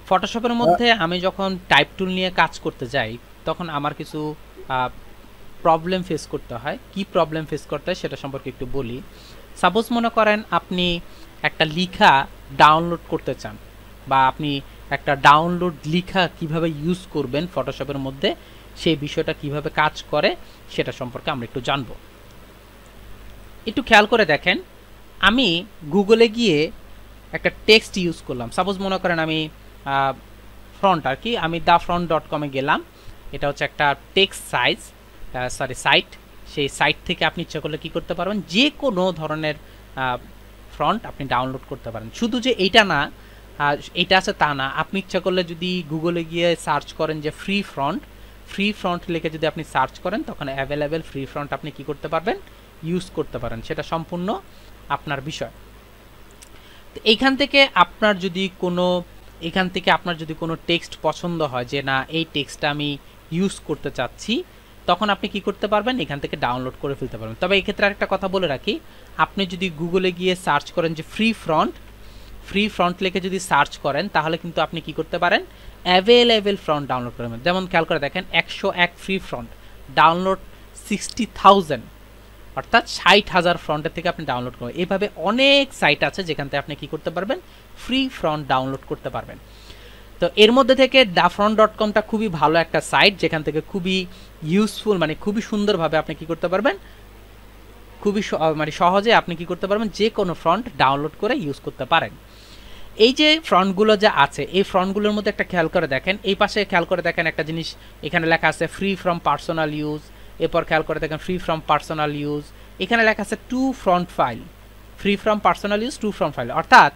ফটোশপের মধ্যে আমি যখন টাইপ টুল নিয়ে কাজ করতে যাই তখন আমার কিছু প্রবলেম ফেস করতে হয়। কি প্রবলেম ফেস করতে হয় সেটা সম্পর্কে একটু বলি। সাপোজ মনে করেন আপনি একটা লিখা ডাউনলোড করতে চান, বা আপনি একটা ডাউনলোড লিখা কিভাবে ইউজ করবেন ফটোশপের মধ্যে, সেই বিষয়টা কিভাবে কাজ করে সেটা সম্পর্কে আমরা একটু জানব। একটু খেয়াল করে দেখেন, আমি গুগলে গিয়ে একটা টেক্সট ইউজ করলাম। সাপোজ মনে করেন আমি ফ্রন্ট আর কি, আমি thefront.com-এ গেলাম। এটা হচ্ছে একটা টেক্সট সাইট। সেই সাইট থেকে আপনি ইচ্ছা করলে কী করতে পারবেন, যে কোনো ধরনের ফ্রন্ট আপনি ডাউনলোড করতে পারেন। শুধু যে এইটা না, এইটা আছে তা না, আপনি ইচ্ছা করলে যদি গুগলে গিয়ে সার্চ করেন যে ফ্রি ফ্রন্ট লিখে যদি আপনি সার্চ করেন, তখন অ্যাভেলেবেল ফ্রি ফ্রন্ট আপনি কি করতে পারবেন, ইউজ করতে পারেন। সেটা সম্পূর্ণ আপনার বিষয়। তো এইখান থেকে আপনার যদি কোনো টেক্সট পছন্দ হয় যে না এই টেক্সটটা আমি ইউজ করতে চাচ্ছি, তখন আপনি কি করতে পারবেন, এখান থেকে ডাউনলোড করে ফেলতে পারবেন। তবে এই ক্ষেত্রে আরেকটা কথা বলে রাখি, আপনি যদি গুগলে গিয়ে সার্চ করেন যে ফ্রি ফ্রন্ট লিখে যদি সার্চ করেন, তাহলে কিন্তু আপনি কি করতে পারেন, অ্যাভেলেবেল ফ্রন্ট ডাউনলোড করবেন। যেমন খেয়াল করে দেখেন 101 ফ্রি ফ্রন্ট ডাউনলোড 60,000, অর্থাৎ 60,000 ফ্রন্টের থেকে আপনি ডাউনলোড করবেন। এইভাবে অনেক সাইট আছে যেখান থেকে আপনি কি করতে পারবেন, ফ্রি ফ্রন্ট ডাউনলোড করতে পারবেন। তো এর মধ্যে থেকে thefront.com-টা খুবই ভালো একটা সাইট, যেখান থেকে খুবই ইউজফুল, মানে খুবই সুন্দরভাবে আপনি কি করতে পারবেন, খুবই সহজে আপনি কি করতে পারবেন, যে কোনো ফ্রন্ট ডাউনলোড করে ইউজ করতে পারেন। এই যে ফ্রন্টগুলো যা আছে, এই ফ্রন্টগুলোর মধ্যে একটা খেয়াল করে দেখেন, এই পাশে খেয়াল করে দেখেন একটা জিনিস এখানে লেখা আছে ফ্রি ফ্রম পার্সোনাল ইউজ। এরপর খেয়াল করে দেখেন ফ্রি ফ্রম পার্সোনাল ইউজ, এখানে লেখা আছে to front file, free from personal use to front file. অর্থাৎ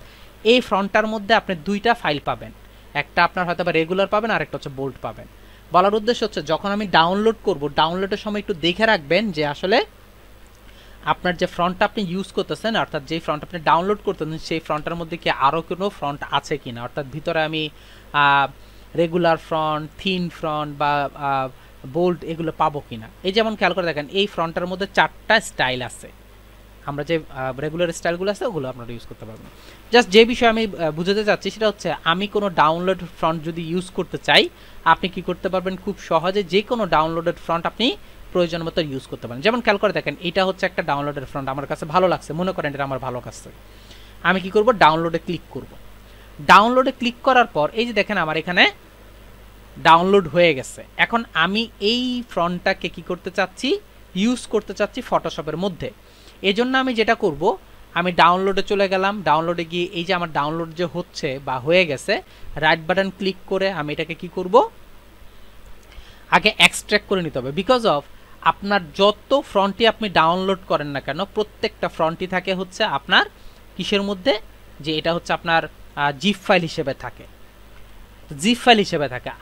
এই ফ্রন্টটার মধ্যে আপনি দুইটা ফাইল পাবেন, একটা আপনার হয়তো বা রেগুলার পাবেন আর একটা হচ্ছে বোল্ড পাবেন। বলার উদ্দেশ্য হচ্ছে যখন আমি ডাউনলোড করব, ডাউনলোডের সময় একটু দেখে রাখবেন যে আসলে আপনার যে ফ্রন্টটা আপনি ইউজ করতেছেন, অর্থাৎ যে ফ্রন্ট আপনি ডাউনলোড করতেছেন, সেই ফ্রন্টের মধ্যে কি আরও কোনো ফ্রন্ট আছে কিনা, অর্থাৎ ভিতরে আমি রেগুলার ফ্রন্ট, থিন ফ্রন্ট বা বোল্ড এগুলো পাবো কিনা। এই যেমন খেয়াল করে দেখেন এই ফ্রন্টের মধ্যে 4টা স্টাইল আছে, আমরা যে রেগুলার স্টাইলগুলো আছে ওগুলো আপনারা ইউজ করতে পারবেন। জাস্ট যে বিষয় আমি বুঝাতে চাচ্ছি সেটা হচ্ছে, আমি কোনো ডাউনলোড ফ্রন্ট যদি ইউজ করতে চাই, আপনি কি করতে পারবেন, খুব সহজে যে কোনো ডাউনলোডেড ফ্রন্ট আপনি প্রয়োজন মতো ইউজ করতে পারেন। যেমন খেয়াল করে দেখেন এটা হচ্ছে একটা ডাউনলোডের ফ্রন্ট, আমার কাছে ভালো লাগছে, মনে করেন এটা আমার ভালো লাগছে, আমি কি করব, ডাউনলোডে ক্লিক করব। ডাউনলোডে ক্লিক করার পর এই যে দেখেন আমার এখানে ডাউনলোড হয়ে গেছে। এখন আমি এই ফ্রন্টটাকে কি করতে চাচ্ছি, ইউজ করতে চাচ্ছি ফটোশপের মধ্যে। এজন্য আমি যেটা করব, আমি ডাউনলোডে চলে গেলাম, ডাউনলোডে গিয়ে এই যে আমার ডাউনলোড যে হচ্ছে বা হয়ে গেছে, রাইট বাটন ক্লিক করে আমি এটাকে কি করব, আগে এক্সট্র্যাক্ট করে নিতে হবে। বিকজ অফ আপনার যত ফ্রন্টই আপনি ডাউনলোড করেন না কেন, প্রত্যেকটা ফ্রন্টই থাকে হচ্ছে আপনার কিসের মধ্যে, যে এটা হচ্ছে আপনার জিপ ফাইল হিসেবে থাকে,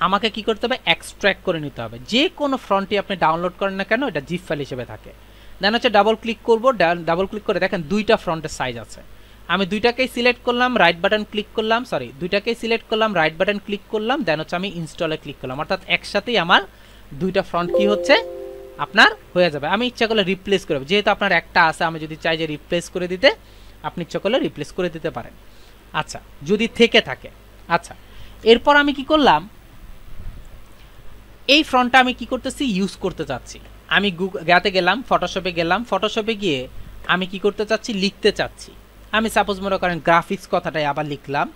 আমাকে কি করতে হবে, এক্সট্র্যাক্ট করে নিতে হবে। যে কোনো ফ্রন্টই আপনি ডাউনলোড করেন না কেন, এটা জিপ ফাইল হিসেবে থাকে। দেন হচ্ছে ডাবল ক্লিক করব, ডাবল ক্লিক করে দেখেন দুইটা ফ্রন্টের সাইজ আছে, আমি দুইটাকেই সিলেক্ট করলাম, রাইট বাটন ক্লিক করলাম, দুইটাকেই সিলেক্ট করলাম, রাইট বাটন ক্লিক করলাম, দেন হচ্ছে আমি ইনস্টলে ক্লিক করলাম। অর্থাৎ একসাথেই আমার দুইটা ফ্রন্ট কি হচ্ছে, আপনার হয়ে যাবে। আমি ইচ্ছা করলে রিপ্লেস করব, যেহেতু আপনার একটা আছে, আমি যদি চাই যে রিপ্লেস করে দিতে, আপনি ইচ্ছা করলে রিপ্লেস করে দিতে পারেন, আচ্ছা, যদি থেকে থাকে। আচ্ছা, এরপর আমি কি করলাম, এই ফ্রন্টটা আমি কি করতেছি, ইউজ করতে চাচ্ছি। আমি গাতে গেলাম, ফটোশপে গেলাম, ফটোশপে গিয়ে আমি কি করতে চাচ্ছি, লিখতে চাচ্ছি। আমি সাপোজ মনে করেন গ্রাফিক্স কথাটাই আবার লিখলাম,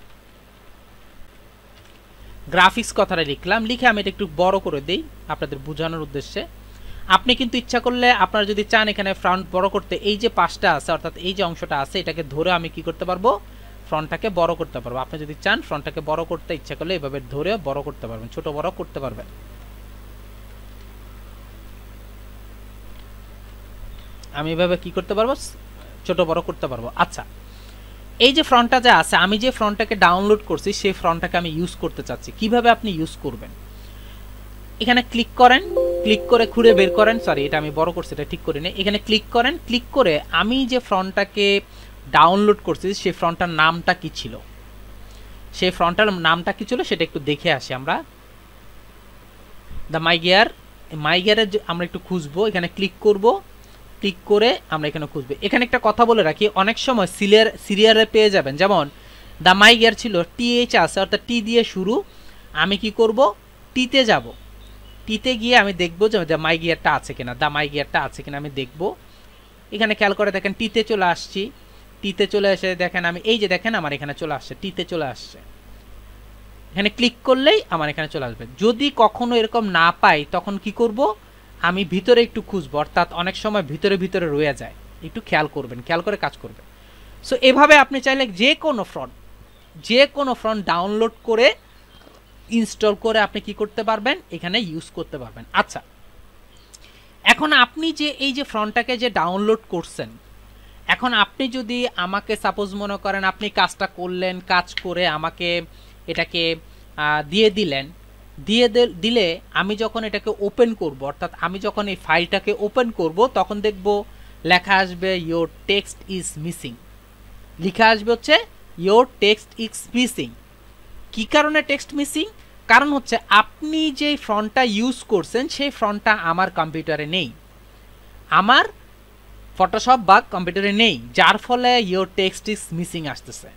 লিখে আমি এটা একটু বড় করে দিই আপনাদের বোঝানোর উদ্দেশ্যে। আপনি কিন্তু ইচ্ছা করলে, আপনারা যদি চান এখানে ফ্রন্ট বড় করতে, এই যে পাশটা আছে, অর্থাৎ এই যে অংশটা আছে, এটাকে ধরে আমি কি করতে পারবো, ফ্রন্টটাকে বড় করতে পারবো। আপনি যদি চান ফ্রন্টটাকে বড় করতে ইচ্ছা করলে এভাবে ধরে বড় করতে পারবেন, ছোট বড় করতে পারবেন। আমি এভাবে কি করতে পারবো, ছোট বড় করতে পারবো। আচ্ছা, এই যে ফ্রন্টটা যা আছে, আমি যে ফ্রন্টটাকে ডাউনলোড করছি সেই ফ্রন্টটাকে আমি ইউজ করতে চাচ্ছি। কিভাবে আপনি ইউজ করবেন, এখানে ক্লিক করেন, ক্লিক করে খুঁড়ে বের করেন, এটা আমি বড় করছি, এটা ঠিক করে নিই। এখানে ক্লিক করেন, ক্লিক করে আমি যে ফ্রন্টটাকে ডাউনলোড করছি সেই ফ্রন্টটার নামটা কি ছিল, সেটা একটু দেখে আসি আমরা। দ্য মাই গিয়ারে আমরা একটু খুঁজবো, এখানে ক্লিক করব, ক্লিক করে আমরা এখানে খুঁজবো। এখানে একটা কথা বলে রাখি, অনেক সময় সিরিয়ালে পেয়ে যাবেন, যেমন দ্য মাই গিয়ার ছিল টিএইচ আছে অর্থাৎ টি দিয়ে শুরু। আমি কি করব, টিতে যাব, টিতে গিয়ে আমি দেখবো যে দ্য মাই গিয়ারটা আছে কিনা, দ্য মাই গিয়ারটা আছে কিনা আমি দেখব। এখানে খেয়াল করে দেখেন টিতে চলে আসছি, টিতে চলে এসে দেখেন আমি এই যে দেখেন আমার এখানে চলে আসছে, টিতে চলে আসছে। এখানে ক্লিক করলেই আমার এখানে চলে আসবে। যদি কখনো এরকম না পাই তখন কি করব, আমি ভিতরে একটু খুঁজবো, অর্থাৎ অনেক সময় ভিতরে ভিতরে রয়ে যায়, একটু খেয়াল করবেন, খেয়াল করে কাজ করবেন। সো এভাবে আপনি চাইলে যে কোনো ফ্রন্ট ডাউনলোড করে ইনস্টল করে আপনি কি করতে পারবেন, এখানে ইউজ করতে পারবেন। আচ্ছা, এখন আপনি যে এই যে ফ্রন্টটাকে যে ডাউনলোড করছেন, এখন আপনি যদি আমাকে সাপোজ মনে করেন আপনি কাজটা করলেন, কাজ করে আমাকে এটাকে দিয়ে দিলেন, দিলে আমি যখন এটাকে ওপেন করব, অর্থাৎ আমি যখন এই ফাইলটাকে ওপেন করব তখন দেখব লেখা আসবে ইয়োর টেক্সট ইজ মিসিং, লেখা আসবে হচ্ছে ইয়োর টেক্সট ইজ মিসিং। কি কারণে টেক্সট মিসিং? কারণ হচ্ছে আপনি যে ফন্টটা ইউজ করছেন সেই ফন্টটা আমার কম্পিউটারে নেই, আমার ফটোশপ বা কম্পিউটারে নেই, যার ফলে ইয়োর টেক্সট ইজ মিসিং আসতেছে।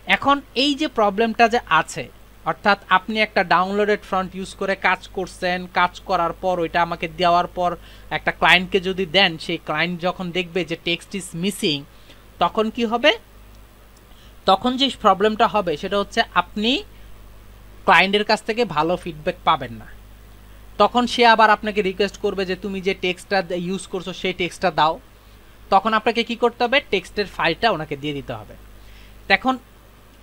এখন এই যে প্রবলেমটা যে আছে, অর্থাৎ আপনি একটা ডাউনলোডেড ফন্ট ইউজ করে কাজ করছেন, কাজ করার পর ওইটা আমাকে দেওয়ার পর একটা ক্লায়েন্টকে যদি দেন, সেই ক্লায়েন্ট যখন দেখবে যে টেক্সট ইজ মিসিং, তখন কি হবে, তখন যে প্রবলেমটা হবে সেটা হচ্ছে আপনি ক্লায়েন্টের কাছ থেকে ভালো ফিডব্যাক পাবেন না। তখন সে আবার আপনাকে রিকোয়েস্ট করবে যে তুমি যে টেক্সটটা ইউজ করছো সেই টেক্সটটা দাও। তখন আপনাকে কি করতে হবে, টেক্সটের ফাইলটা ওনাকে দিয়ে দিতে হবে। এখন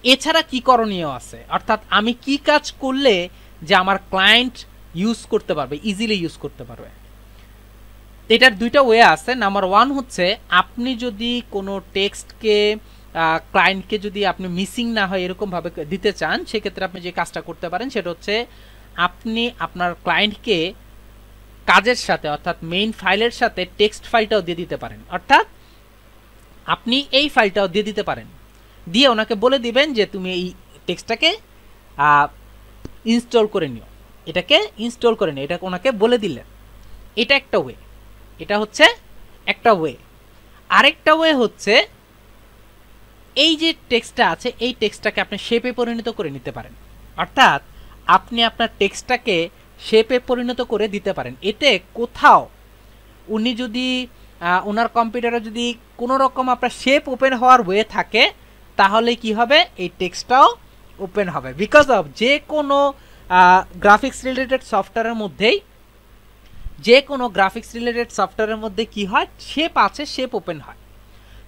এছাড়া কি করণীয় আছে, অর্থাৎ আমি কি কাজ করলে যে আমার ক্লায়েন্ট ইউজ করতে পারবে, ইজিলি ইউজ করতে পারবে। এটার দুইটা ওয়ে আছে। নাম্বার ওয়ান হচ্ছে আপনি যদি কোনো টেক্সটকে ক্লায়েন্টকে যদি আপনি মিসিং না হয় এরকমভাবে দিতে চান, সেক্ষেত্রে আপনি যে কাজটা করতে পারেন সেটা হচ্ছে আপনি আপনার ক্লায়েন্টকে কাজের সাথে অর্থাৎ মেইন ফাইলের সাথে টেক্সট ফাইলটাও দিয়ে দিতে পারেন। অর্থাৎ আপনি এই ফাইলটাও দিয়ে দিতে পারেন, দিয়ে ওনাকে বলে দিবেন যে তুমি এই টেক্সটটাকে ইনস্টল করে নিও, এটাকে ইনস্টল করে নিও, এটা ওনাকে বলে দিলেন। এটা একটা ওয়ে, এটা হচ্ছে একটা ওয়ে। আরেকটা ওয়ে হচ্ছে এই যে টেক্সটটা আছে এই টেক্সটটাকে আপনি শেপে পরিণত করে নিতে পারেন, অর্থাৎ আপনি আপনার টেক্সটটাকে শেপে পরিণত করে দিতে পারেন। এতে কোথাও উনি যদি ওনার কম্পিউটারে যদি কোনো রকম আপনার শেপ ওপেন হওয়ার ওয়ে থাকে, তাহলে কি হবে, এই টেক্সটটাও ওপেন হবে। বিকজ অফ যে কোনো গ্রাফিক্স রিলেটেড সফটওয়্যারের মধ্যেই, যে কোনো গ্রাফিক্স রিলেটেড সফটওয়্যারের মধ্যে কি হয়, শেপ আছে, শেপ ওপেন হয়।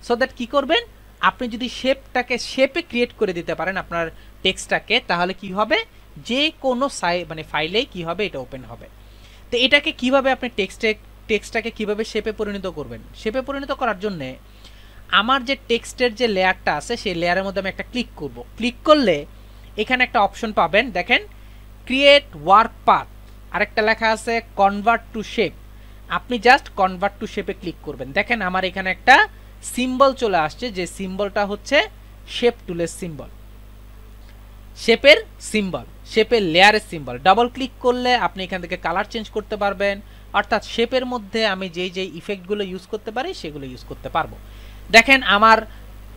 সো দ্যাট কি করবেন, আপনি যদি শেপটাকে শেপে ক্রিয়েট করে দিতে পারেন আপনার টেক্সটটাকে, তাহলে কি হবে, যে কোনো মানে ফাইলেই কি হবে, এটা ওপেন হবে। তো এটাকে কিভাবে আপনি টেক্সটটাকে কিভাবে শেপে পরিণত করবেন, শেপে পরিণত করার জন্যে আমার যে টেক্সটের যে লেয়ারটা আছে সেই লেয়ারের মধ্যে আমি একটা ক্লিক করব। ক্লিক করলে এখানে একটা অপশন পাবেন, দেখেন ক্রিয়েট ওয়ার্ক পাথ, আরেকটা লেখা আছে কনভার্ট টু শেপ। আপনি জাস্ট কনভার্ট টু শেপে ক্লিক করবেন। দেখেন আমার এখানে একটা সিম্বল চলে আসছে, যে সিম্বলটা হচ্ছে শেপ টুলের সিম্বল, শেপের সিম্বল, শেপের লেয়ারের সিম্বল। ডাবল ক্লিক করলে আপনি এখান থেকে কালার চেঞ্জ করতে পারবেন, অর্থাৎ শেপের মধ্যে আমি যেই যেই ইফেক্টগুলো ইউজ করতে পারি সেগুলো ইউজ করতে পারবো। দেখেন আমার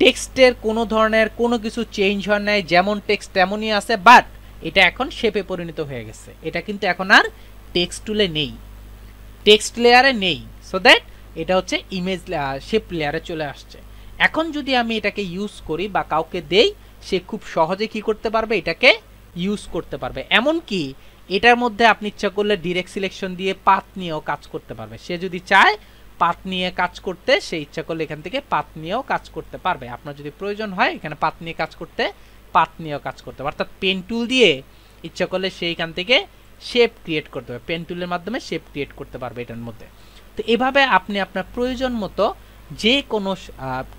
টেক্সটের কোনো ধরনের কোনো কিছু চেঞ্জ হয় নাই, যেমন টেক্সট তেমনই আছে, বাট এটা এখন শেপে পরিণত হয়ে গেছে। এটা কিন্তু এখন আর টেক্সট টুলে নেই, টেক্সট লেয়ারে নেই। সো দ্যাট এটা হচ্ছে ইমেজ শেপ লেয়ারে চলে আসছে। এখন যদি আমি এটাকে ইউজ করি বা কাউকে দেই, সে খুব সহজে কি করতে পারবে, এটাকে ইউজ করতে পারবে। এমনকি এটার মধ্যে আপনি ইচ্ছা করলে ডিরেক্ট সিলেকশন দিয়ে পাথ নিয়েও কাজ করতে পারবে। সে যদি চায় পাথ নিয়ে কাজ করতে, সে ইচ্ছা করলে এখান থেকে পাথ নিয়েও কাজ করতে পারবে। আপনার যদি প্রয়োজন হয় এখানে পাথ নিয়ে কাজ করতে, পাথ নিয়েও কাজ করতে পারবে। অর্থাৎ পেন টুল দিয়ে ইচ্ছা করলে সে এখান থেকে শেপ ক্রিয়েট করতে পারবে, পেন টুলের মাধ্যমে শেপ ক্রিয়েট করতে পারবে এটার মধ্যে। তো এভাবে আপনি আপনার প্রয়োজন মতো যে কোনো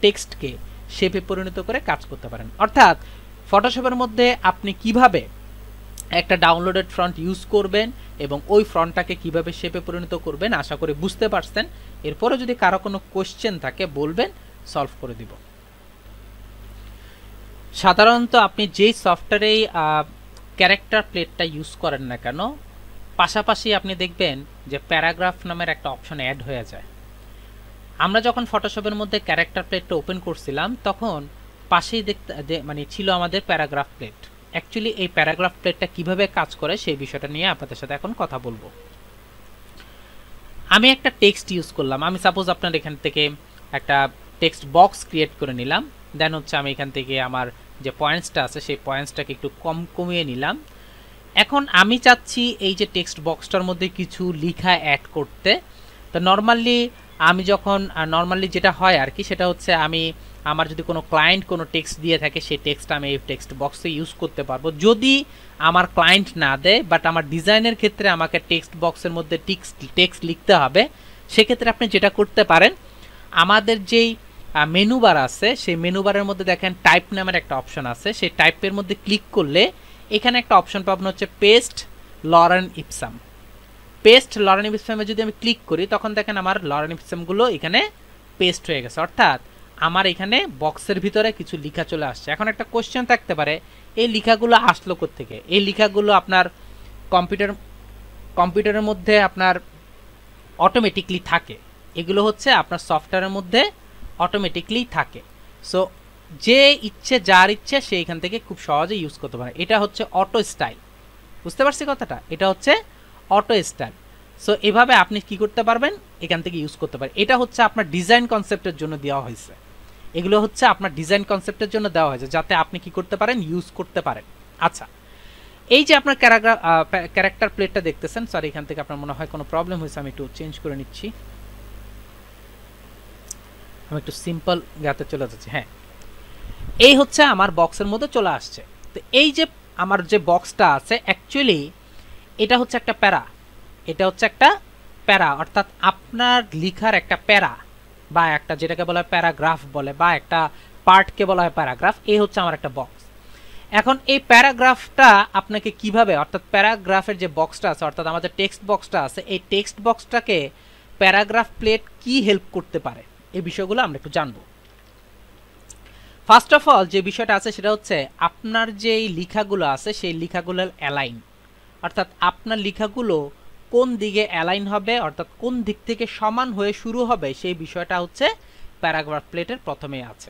টেক্সটকে শেপে পরিণত করে কাজ করতে পারেন। অর্থাৎ ফটোশপের মধ্যে আপনি কিভাবে একটা ডাউনলোডেড ফ্রন্ট ইউজ করবেন এবং ওই ফ্রন্টটাকে কিভাবে শেপে পরিণত করবেন আশা করি বুঝতে পারছেন। এরপরে যদি কারো কোনো কোশ্চেন থাকে বলবেন, সলভ করে দিব। সাধারণত আপনি যেই সফটওয়্যারেই ক্যারেক্টার প্লেটটা ইউজ করেন না কেন, পাশাপাশি আপনি দেখবেন যে প্যারাগ্রাফ নামের একটা অপশন অ্যাড হয়ে যায়। আমরা যখন ফটোশপের মধ্যে ক্যারেক্টার প্লেটটা ওপেন করছিলাম তখন পাশেই দেখতে মানে ছিল আমাদের প্যারাগ্রাফ প্লেট। অ্যাকচুয়ালি এই প্যারাগ্রাফ প্লেটটা কিভাবে কাজ করে সেই বিষয়টা নিয়ে আপনাদের সাথে এখন কথা বলবো। আমি একটা টেক্সট ইউজ করলাম, আমি সাপোজ আপনার এখান থেকে একটা টেক্সট বক্স ক্রিয়েট করে নিলাম, দেন হচ্ছে আমি এখান থেকে আমার যে পয়েন্টসটা আছে সেই পয়েন্টসটাকে একটু কমিয়ে নিলাম। এখন আমি চাচ্ছি এই যে টেক্সট বক্সটার মধ্যে কিছু লেখা অ্যাড করতে। তো নর্মালি যেটা হয় আর কি, সেটা হচ্ছে আমি আমার যদি কোনো ক্লায়েন্ট কোনো টেক্সট দিয়ে থাকে সেই টেক্সট আমি এই টেক্সট বক্সে ইউজ করতে পারবো। যদি আমার ক্লায়েন্ট না দেয় বাট আমার ডিজাইনের ক্ষেত্রে আমাকে টেক্সট বক্সের মধ্যে টেক্সট লিখতে হবে, সেক্ষেত্রে আপনি যেটা করতে পারেন, আমাদের যেই মেনু বার আছে সেই মেনু বারের মধ্যে দেখেন টাইপ নামের একটা অপশন আছে, সেই টাইপের মধ্যে ক্লিক করলে এখানে একটা অপশন পাবেন হচ্ছে paste lorem ipsum. Paste lorem ইপসামে যদি আমি ক্লিক করি তখন দেখেন আমার লরেন ইপসামগুলো এখানে পেস্ট হয়ে গেছে, অর্থাৎ আমার এখানে বক্সের ভিতরে কিছু লেখা চলে আসছে। এখন একটা কোশ্চেন থাকতে পারে, এই লেখাগুলো আসলো কোত্থেকে? এই লেখাগুলো আপনার কম্পিউটারের মধ্যে আপনার অটোমেটিকলি থাকে, এগুলো হচ্ছে আপনার সফটওয়্যারের মধ্যে অটোমেটিকলি থাকে। সো যে ইচ্ছে যার ইচ্ছে সে এখান থেকে খুব সহজে ইউজ করতে পারে। এটা হচ্ছে অটো স্টাইল, বুঝতে পারছি কথাটা? এটা হচ্ছে অটো স্টাইল। সো এভাবে আপনি কি করতে পারবেন, এখান থেকে ইউজ করতে পারেন। এটা হচ্ছে আপনার ডিজাইন কনসেপ্টের জন্য দেওয়া হয়েছে, এগুলো হচ্ছে আপনার ডিজাইন কনসেপ্টের জন্য দেওয়া হয়েছে যাতে আপনি কি করতে পারেন, ইউজ করতে পারেন। আচ্ছা, এই যে আপনার ক্যারেক্টার প্লেটটা দেখতেছেন, সরি এখান থেকে আপনার মনে হয় কোনো প্রবলেম হয়েছে, আমি একটু চেঞ্জ করে নিচ্ছি, আমি একটু সিম্পল গাতে চলে যাচ্ছি। হ্যাঁ, এই হচ্ছে আমার বক্সের মধ্যে চলে আসছে। তো এই যে আমার যে বক্সটা আছে অ্যাকচুয়ালি এটা হচ্ছে একটা প্যারা, এটা হচ্ছে একটা প্যারা, অর্থাৎ আপনার লেখার একটা প্যারা বা একটা যেটাকে বলা হয় প্যারাগ্রাফ বলে, বা একটা পার্টকে বলা হয় প্যারাগ্রাফ। এই হচ্ছে আমার একটা বক্স। এখন এই প্যারাগ্রাফটা আপনাকে কিভাবে, অর্থাৎ প্যারাগ্রাফের যে বক্সটা আছে, অর্থাৎ আমাদের টেক্সট বক্সটা আছে, এই টেক্সট বক্সটাকে প্যারাগ্রাফ প্লেট কি হেল্প করতে পারে এই বিষয়গুলো আমরা একটু জানবো। ফার্স্ট অফ অল যে বিষয়টা আছে সেটা হচ্ছে আপনার যে লেখাগুলো আছে সেই লেখাগুলোর অ্যালাইন, অর্থাৎ আপনার লেখাগুলো কোন দিকে অ্যালাইন হবে, অর্থাৎ কোন দিক থেকে সমান হয়ে শুরু হবে, সেই বিষয়টা হচ্ছে প্যারাগ্রাফ প্লেটের প্রথমেই আছে।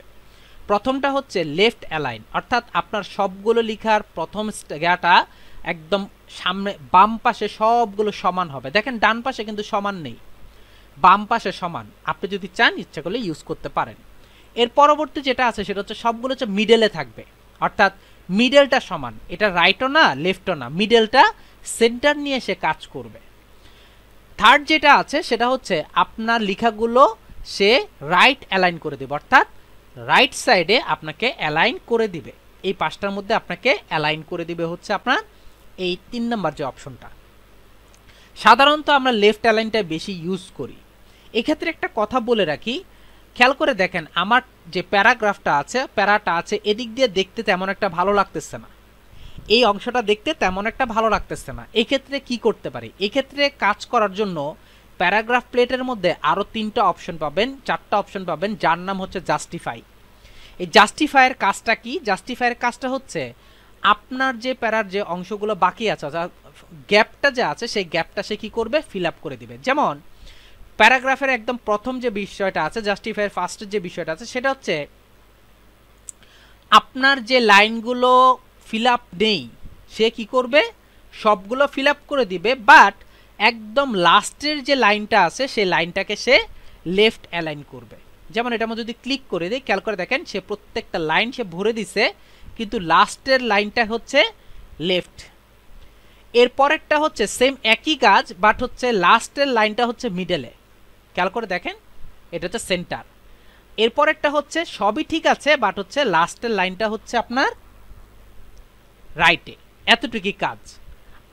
প্রথমটা হচ্ছে লেফট অ্যালাইন, অর্থাৎ আপনার সবগুলো লেখার প্রথম জায়গাটা একদম সামনে বাম পাশে সবগুলো সমান হবে। দেখেন ডান পাশে কিন্তু সমান নেই, বাম পাশে সমান। আপনি যদি চান ইচ্ছা করলে ইউজ করতে পারেন। এর পরবর্তী যেটা আছে সেটা হচ্ছে সবগুলো হচ্ছে মিডলে থাকবে, অর্থাৎ মিডলটা সমান, এটা রাইটও না লেফটও না, মিডলটা সেন্টার নিয়ে সে কাজ করবে। থার্ড যেটা আছে সেটা হচ্ছে আপনার লেখাগুলো সে রাইট অ্যালাইন করে দেবে, অর্থাৎ রাইট সাইডে আপনাকে অ্যালাইন করে দিবে, এই পাঁচটার মধ্যে আপনাকে অ্যালাইন করে দিবে হচ্ছে আপনার এই 3 নম্বর যে অপশনটা। সাধারণত আমরা লেফট অ্যালাইনটা বেশি ইউজ করি। এক্ষেত্রে একটা কথা বলে রাখি, খেয়াল করে দেখেন আমার যে প্যারাগ্রাফটা আছে, প্যারাটা আছে, এদিক দিয়ে দেখতে তেমন একটা ভালো লাগতেছে না, এই অংশটা দেখতে তেমন একটা ভালো লাগতেছে না। এক্ষেত্রে কি করতে পারি, এক্ষেত্রে কাজ করার জন্য প্যারাগ্রাফ প্লেটের মধ্যে আরও 3টা অপশন পাবেন, 4টা অপশন পাবেন, যার নাম হচ্ছে জাস্টিফাই। এই জাস্টিফাইয়ের কাজটা কি? জাস্টিফাইয়ের কাজটা হচ্ছে আপনার যে প্যারার যে অংশগুলো বাকি আছে, গ্যাপটা যে আছে সেই গ্যাপটা সে কি করবে, ফিল আপ করে দিবে। যেমন প্যারাগ্রাফের একদম প্রথম যে বিষয়টা আছে, জাস্টিফাইয়ের ফার্স্টের যে বিষয়টা আছে সেটা হচ্ছে আপনার যে লাইনগুলো ফিল আপ নেই সে কি করবে, সবগুলো ফিল আপ করে দিবে, বাট একদম লাস্টের যে লাইনটা আছে সেই লাইনটাকে সে লেফট অ্যালাইন করবে। যেমন এটার মধ্যে যদি ক্লিক করে দিই, খেয়াল করে দেখেন সে প্রত্যেকটা লাইন সে ভরে দিছে, কিন্তু লাস্টের লাইনটা হচ্ছে লেফট। এর পরেরটা হচ্ছে সেম একই কাজ, বাট হচ্ছে লাস্টের লাইনটা হচ্ছে মিডলে, খেয়াল করে দেখেন এটা হচ্ছে সেন্টার। এরপরেরটা হচ্ছে সবই ঠিক আছে, বাট হচ্ছে লাস্টের লাইনটা হচ্ছে আপনার রাইটে, এতটুকুই কাজ।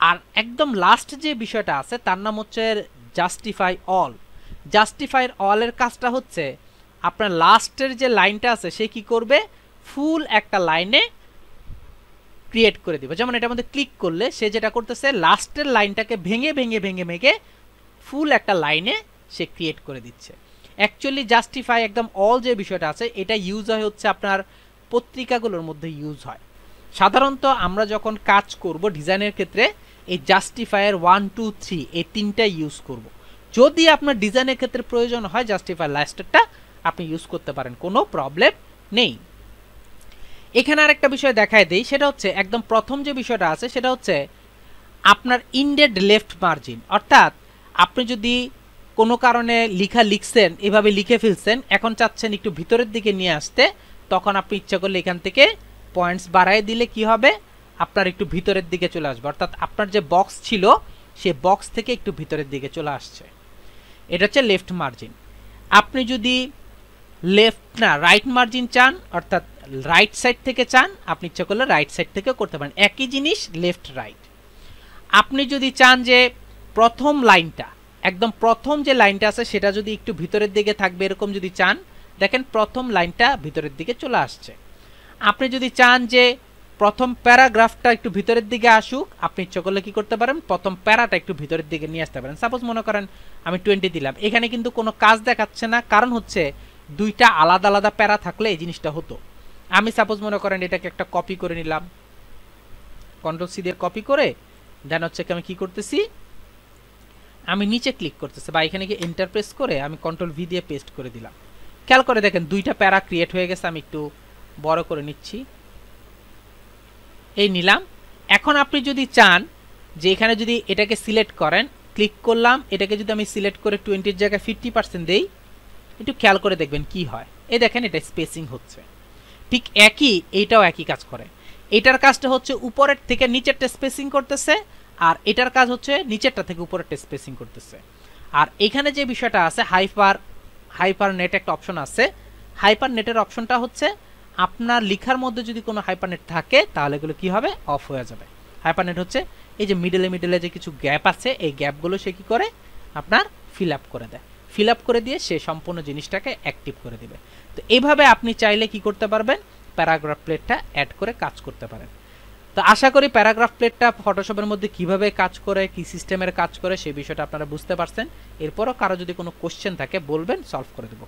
আর একদম লাস্ট যে বিষয়টা আছে তার নাম হচ্ছে জাস্টিফাই অল। জাস্টিফাই অলের কাজটা হচ্ছে আপনার লাস্টের যে লাইনটা আছে সে কি করবে, ফুল একটা লাইনে ক্রিয়েট করে দিবে। যেমন এটার মধ্যে ক্লিক করলে সে যেটা করতেছে লাস্টের লাইনটাকে ভেঙে ভেঙে ভেঙে ভেঙে ফুল একটা লাইনে সে ক্রিয়েট করে দিচ্ছে। অ্যাকচুয়ালি জাস্টিফাই একদম অল যে বিষয়টা আছে এটা ইউজ হয় হচ্ছে আপনার পত্রিকাগুলোর মধ্যে ইউজ হয়। সাধারণত আমরা যখন কাজ করব ডিজাইনের ক্ষেত্রে এই জাস্টিফায়ার 1, 2, 3 এই 3টা ইউজ করব। যদি আপনার ডিজাইনের ক্ষেত্রে প্রয়োজন হয় জাস্টিফাই লাস্টেরটা আপনি ইউজ করতে পারেন, কোনো প্রবলেম নেই। এখানে আরেকটা বিষয় দেখায় দেই, সেটা হচ্ছে একদম প্রথম যে বিষয়টা আছে সেটা হচ্ছে আপনার ইনডেড লেফট মার্জিন, অর্থাৎ আপনি যদি কোনো কারণে লিখা লিখছেন, এভাবে লিখে ফেলছেন, এখন চাচ্ছেন একটু ভিতরের দিকে নিয়ে আসতে, তখন আপনি ইচ্ছা করলে এখান থেকে পয়েন্টস বাড়ায় দিলে কি হবে, আপনার একটু ভিতরের দিকে চলে আসবে, অর্থাৎ আপনার যে বক্স ছিল সে বক্স থেকে একটু ভিতরের দিকে চলে আসছে। এটা হচ্ছে লেফট মার্জিন। আপনি যদি লেফট না রাইট মার্জিন চান, অর্থাৎ রাইট সাইড থেকে চান, আপনি ইচ্ছা করলে রাইট সাইড থেকে করতে পারেন, একই জিনিস লেফট রাইট। আপনি যদি চান যে প্রথম লাইনটা, একদম প্রথম যে লাইনটা আছে সেটা যদি একটু ভিতরের দিকে থাকবে এরকম যদি চান, দেখেন প্রথম লাইনটা ভিতরের দিকে চলে আসছে। আপনি যদি চান যে প্রথম প্যারাগ্রাফটা একটু ভিতরের দিকে আসুক, আপনি ইচ্ছা করলে কি করতে পারেন, প্রথম প্যারাটা একটু ভিতরের দিকে নিয়ে আসতে পারেন। সাপোজ মনে করেন আমি 20 দিলাম, এখানে কিন্তু কোনো কাজ দেখাচ্ছে না, কারণ হচ্ছে দুইটা আলাদা আলাদা প্যারা থাকলে এই জিনিসটা হতো। আমি সাপোজ মনে করেন এটাকে একটা কপি করে নিলাম, কন্ট্রোল সি দিয়ে কপি করে দেন হচ্ছে আমি কি করতেছি, আমি নিচে ক্লিক করতেছি বা এখানে গিয়ে এন্টার প্রেস করে আমি কন্ট্রোল ভি দিয়ে পেস্ট করে দিলাম। খেয়াল করে দেখেন দুইটা প্যারা ক্রিয়েট হয়ে গেছে। আমি একটু বড় করে নিচ্ছি, এই নিলাম। এখন আপনি যদি চান যে এখানে যদি এটাকে সিলেক্ট করেন, ক্লিক করলাম, এটাকে যদি আমি সিলেক্ট করে 20-র জায়গায় 50% দেই, একটু খেয়াল করে দেখবেন কি হয়। এই দেখেন এটা স্পেসিং হচ্ছে, ঠিক একই এইটাও একই কাজ করে। এটার কাজটা হচ্ছে উপরের থেকে নিচেরটা স্পেসিং করতেছে, আর এটার কাজ হচ্ছে নিচেরটা থেকে উপরেরটা স্পেসিং করতেছে। আর এখানে যে বিষয়টা আছে হাইপার নেট একটা অপশন আছে, হাইপার নেটের অপশনটা হচ্ছে আপনার লেখার মধ্যে যদি কোনো হাইপার নেট থাকে তাহলে এগুলো কি হবে, অফ হয়ে যাবে। হাইপার নেট হচ্ছে এই যে মিডলে যে কিছু গ্যাপ আছে, এই গ্যাপগুলো সে কি করে আপনার ফিল আপ করে দেয়, ফিল আপ করে দিয়ে সে সম্পূর্ণ জিনিসটাকে অ্যাক্টিভ করে দিবে। তো এইভাবে আপনি চাইলে কি করতে পারবেন, প্যারাগ্রাফ প্লেটটা অ্যাড করে কাজ করতে পারেন। তো আশা করি প্যারাগ্রাফ প্লেটটা ফটোশপের মধ্যে কিভাবে কাজ করে, কি সিস্টেমের কাজ করে সেই বিষয়টা আপনারা বুঝতে পারছেন। এরপরও কারো যদি কোনো কোশ্চেন থাকে বলবেন, সলভ করে দেবো।